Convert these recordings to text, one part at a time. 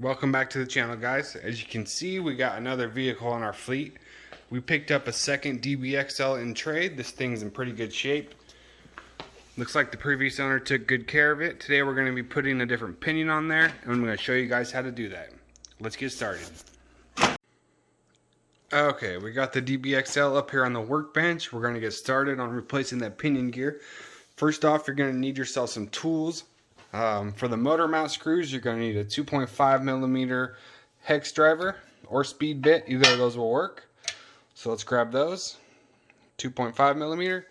Welcome back to the channel, guys. As you can see, we got another vehicle in our fleet. We picked up a second DBXL in trade. This thing's in pretty good shape. Looks like the previous owner took good care of it. Today we're going to be putting a different pinion on there, and I'm going to show you guys how to do that. Let's get started. Okay, we got the DBXL up here on the workbench. We're going to get started on replacing that pinion gear. First off, you're going to need yourself some tools. For the motor mount screws, you're going to need a 2.5mm hex driver or speed bit. Either of those will work. So let's grab those. 2.5mm.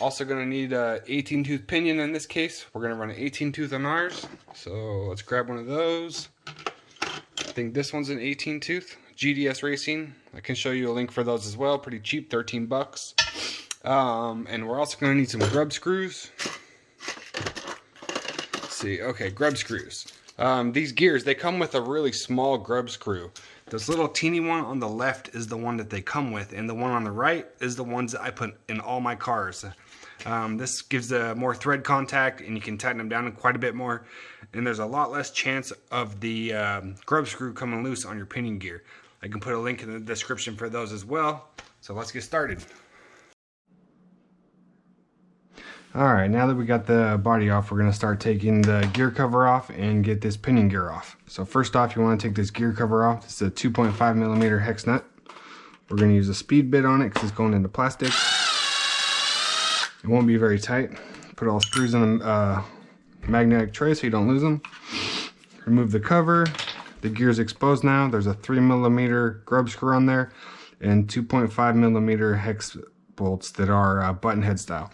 Also going to need a 18 tooth pinion in this case. We're going to run an 18 tooth on ours. So let's grab one of those. I think this one's an 18 tooth. GDS Racing. I can show you a link for those as well. Pretty cheap, 13 bucks. And we're also going to need some grub screws. See, okay, grub screws. These gears, they come with a really small grub screw. This little teeny one on the left is the one that they come with, and the one on the right is the ones that I put in all my cars. This gives more thread contact, and you can tighten them down quite a bit more, and there's a lot less chance of the grub screw coming loose on your pinion gear. I can put a link in the description for those as well. So let's get started. Alright, now that we got the body off, we're going to start taking the gear cover off and get this pinion gear off. So first off, you want to take this gear cover off. It's a 2.5mm hex nut. We're going to use a speed bit on it because it's going into plastic. It won't be very tight. Put all screws in a magnetic tray so you don't lose them. Remove the cover. The gear's exposed now. There's a 3mm grub screw on there and 2.5mm hex bolts that are button head style.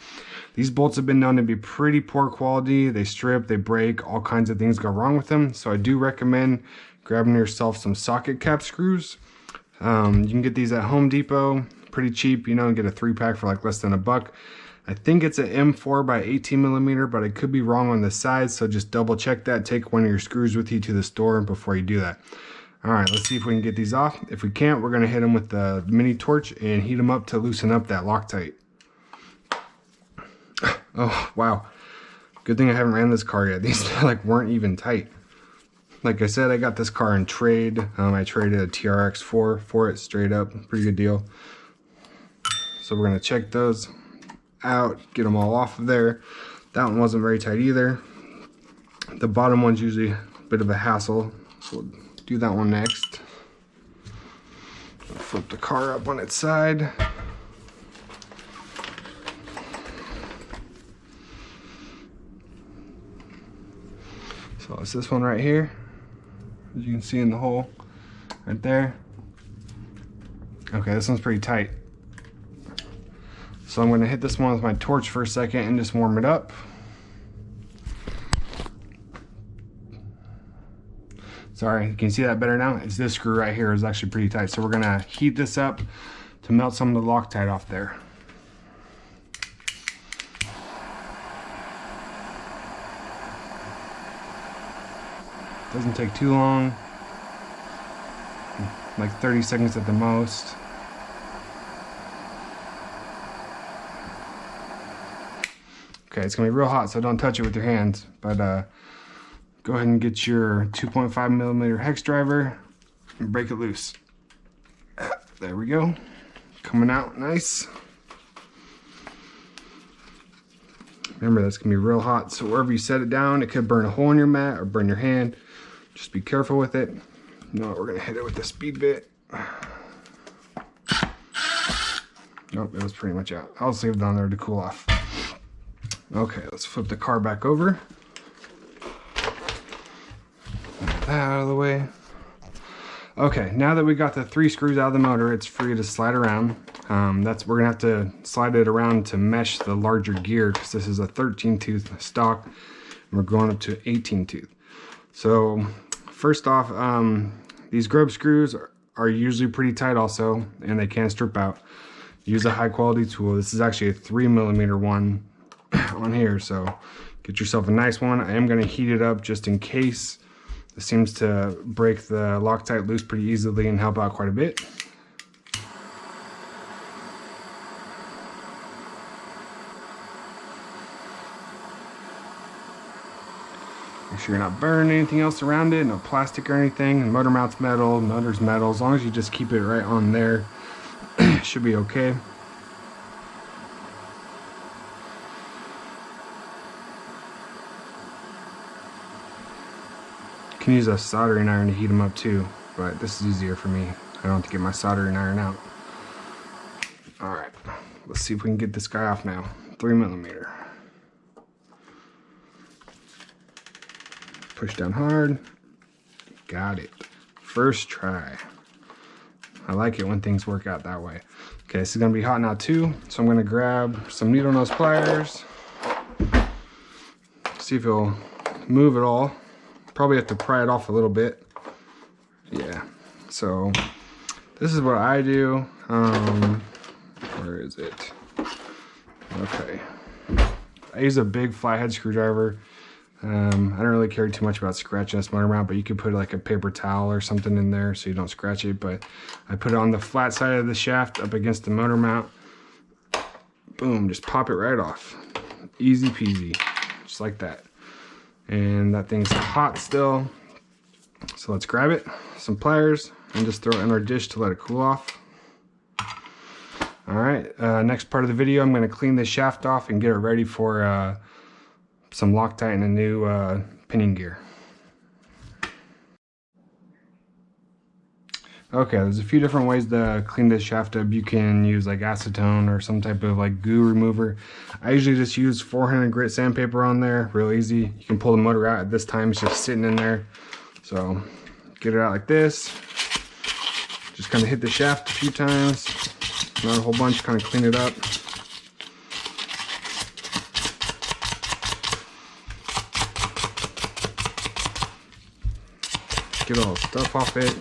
These bolts have been known to be pretty poor quality. They strip, they break, all kinds of things go wrong with them. So I do recommend grabbing yourself some socket cap screws. You can get these at Home Depot, pretty cheap, you know, and get a 3-pack for like less than $1. I think it's an M4 by 18mm, but I could be wrong on the size, so just double check that. Take one of your screws with you to the store before you do that. Alright, let's see if we can get these off. If we can't, we're going to hit them with the mini torch and heat them up to loosen up that Loctite. Oh, wow. Good thing I haven't ran this car yet. These like weren't even tight. Like I said, I got this car in trade. I traded a TRX4 for it straight up. Pretty good deal. So we're going to check those out, get them all off of there. That one wasn't very tight either. The bottom one's usually a bit of a hassle. So we'll do that one next. Flip the car up on its side. So it's this one right here, as you can see in the hole right there. Okay, this one's pretty tight. So I'm going to hit this one with my torch for a second and just warm it up. Sorry, can you see that better now? It's this screw right here is actually pretty tight. So we're going to heat this up to melt some of the Loctite off there. Doesn't take too long, like 30 seconds at the most. Okay, it's gonna be real hot, so don't touch it with your hands, but go ahead and get your 2.5mm hex driver and break it loose. There we go, coming out nice. Remember, that's gonna be real hot, so wherever you set it down, it could burn a hole in your mat or burn your hand. Just be careful with it. No, we're gonna hit it with the speed bit. Nope, it was pretty much out. I'll save it on there to cool off. Okay, let's flip the car back over. Get that out of the way. Okay, now that we got the 3 screws out of the motor, it's free to slide around. We're gonna have to slide it around to mesh the larger gear because this is a 13 tooth stock and we're going up to 18 tooth. So first off, these grub screws are usually pretty tight also, and they can strip out. Use a high quality tool. This is actually a 3mm one on here, so get yourself a nice one. I am going to heat it up just in case. This seems to break the Loctite loose pretty easily and help out quite a bit. Make sure you're not burning anything else around it, no plastic or anything. The motor mount's metal, motor's metal. As long as you just keep it right on there, it should be okay. You can use a soldering iron to heat them up too, but this is easier for me. I don't have to get my soldering iron out. Alright, let's see if we can get this guy off now. 3mm. Push down hard. Got it. First try. I like it when things work out that way. Okay, this is going to be hot now too, so I'm going to grab some needle nose pliers. See if it'll move at all. Probably have to pry it off a little bit. Yeah, so this is what I do. Where is it? Okay. I use a big flathead screwdriver. I don't really care too much about scratching this motor mount, but you could put like a paper towel or something in there so you don't scratch it. But I put it on the flat side of the shaft up against the motor mount. Boom, just pop it right off. Easy peasy, just like that. And that thing's hot still. So let's grab it, some pliers, and just throw it in our dish to let it cool off. Alright, next part of the video, I'm going to clean this shaft off and get it ready for some Loctite and a new pinion gear. Okay, there's a few different ways to clean this shaft up. You can use like acetone or some type of like goo remover. I usually just use 400 grit sandpaper on there, real easy. You can pull the motor out. At this time it's just sitting in there. So get it out like this. Just kind of hit the shaft a few times, not a whole bunch, kind of clean it up. Get all the stuff off it.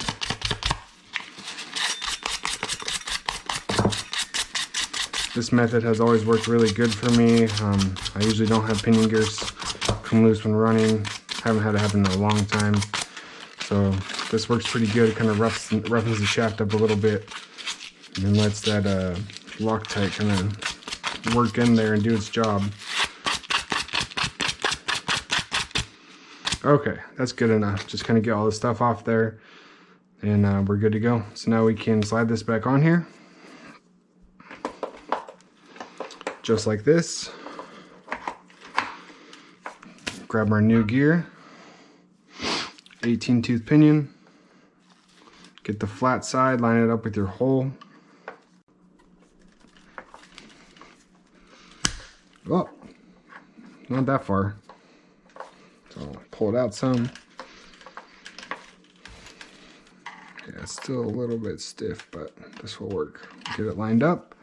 This method has always worked really good for me. I usually don't have pinion gears come loose when running. Haven't had it happen in a long time. So this works pretty good. It kind of roughens the shaft up a little bit and lets that Loctite kind of work in there and do its job. Okay, that's good enough. Just kind of get all the stuff off there and we're good to go. So now we can slide this back on here. Just like this. Grab our new gear. 18 tooth pinion. Get the flat side, line it up with your hole. Oh, not that far. So pull it out some. Yeah, it's still a little bit stiff, but this will work. Get it lined up.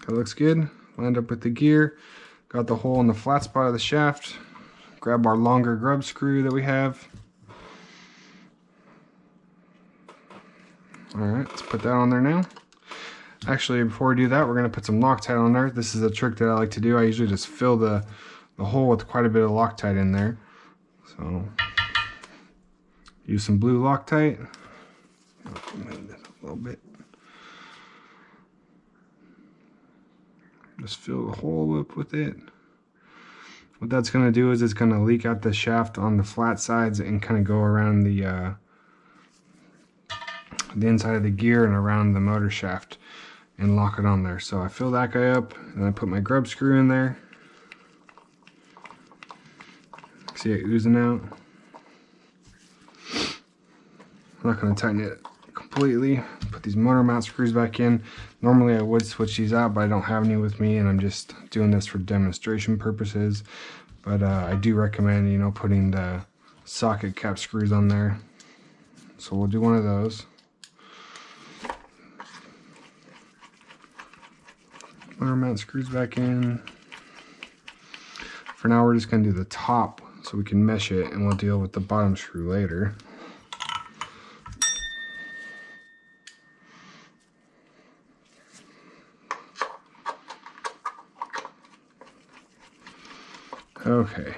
That looks good. Lined up with the gear. Got the hole in the flat spot of the shaft. Grab our longer grub screw that we have. Alright, let's put that on there now. Actually, before we do that, we're going to put some Loctite on there. This is a trick that I like to do. I usually just fill the hole with quite a bit of Loctite in there. So, use some blue Loctite. Move this a little bit. Just fill the hole up with it. What that's going to do is it's going to leak out the shaft on the flat sides and kind of go around the inside of the gear and around the motor shaft and lock it on there. So I fill that guy up and I put my grub screw in there. See it oozing out. I'm not going to tighten it completely. Put these motor mount screws back in. Normally I would switch these out, but I don't have any with me and I'm just doing this for demonstration purposes. But I do recommend, you know, putting the socket cap screws on there. So we'll do one of those. Motor mount screws back in. For now we're just going to do the top so we can mesh it and we'll deal with the bottom screw later. Okay.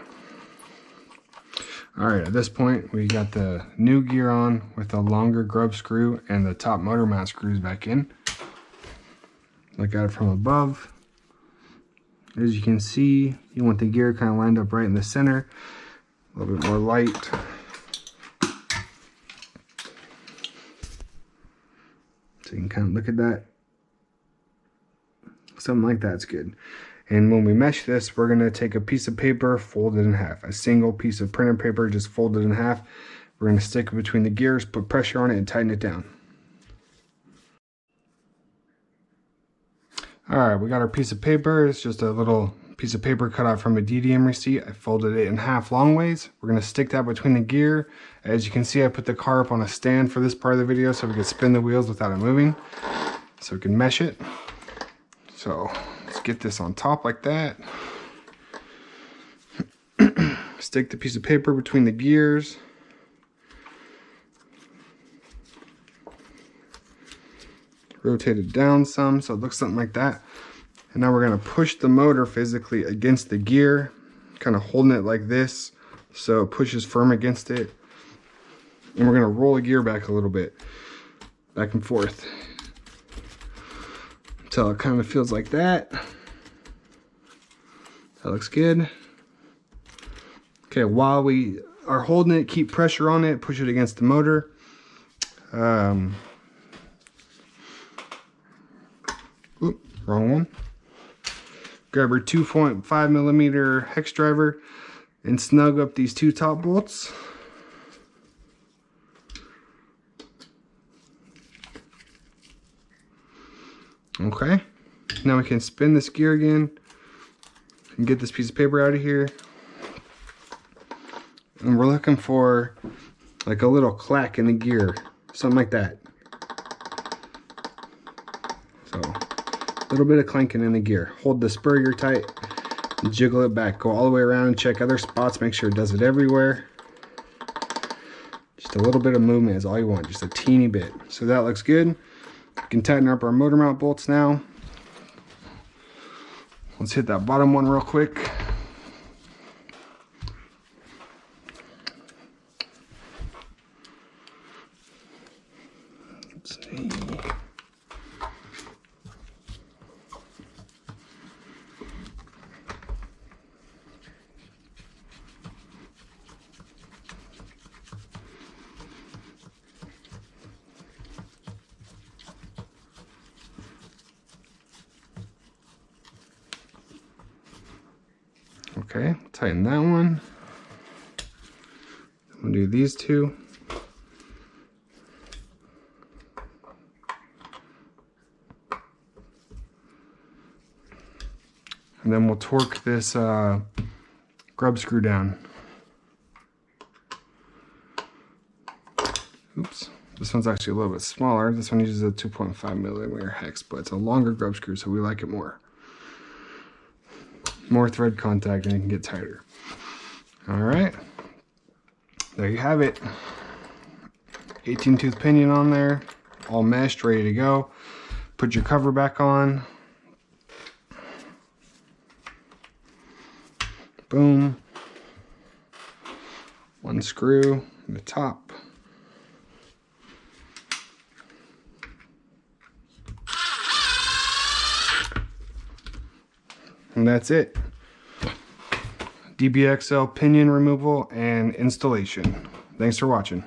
Alright, at this point we got the new gear on with the longer grub screw and the top motor mount screws back in. Look at it from above. As you can see, you want the gear kind of lined up right in the center. A little bit more light. So you can kind of look at that. Something like that's good. And when we mesh this, we're going to take a piece of paper, fold it in half. A single piece of printer paper, just fold it in half. We're going to stick it between the gears, put pressure on it, and tighten it down. Alright, we got our piece of paper. It's just a little piece of paper cut out from a DDM receipt. I folded it in half long ways. We're going to stick that between the gear. As you can see, I put the car up on a stand for this part of the video so we can spin the wheels without it moving. So we can mesh it. So let's get this on top like that. Stick the piece of paper between the gears. Rotate it down some so it looks something like that. And now we're going to push the motor physically against the gear, kind of holding it like this so it pushes firm against it. And we're going to roll the gear back a little bit, back and forth, until it kind of feels like that. That looks good. Okay, while we are holding it, keep pressure on it, push it against the motor. Wrong one. Grab your 2.5 millimeter hex driver and snug up these two top bolts. Okay, now we can spin this gear again and get this piece of paper out of here. And we're looking for like a little clack in the gear, something like that. So a little bit of clanking in the gear. Hold the spur gear tight and jiggle it back. Go all the way around and check other spots. Make sure it does it everywhere. Just a little bit of movement is all you want, just a teeny bit. So that looks good. We can tighten up our motor mount bolts now. Let's hit that bottom one real quick. Let's see. Okay, tighten that one. I'm gonna do these two. And then we'll torque this grub screw down. Oops, this one's actually a little bit smaller. This one uses a 2.5 millimeter hex, but it's a longer grub screw, so we like it more. More thread contact and it can get tighter. All right, there you have it. 18 tooth pinion on there, all meshed, ready to go. Put your cover back on. Boom. One screw in the top. And that's it. DBXL pinion removal and installation. Thanks for watching.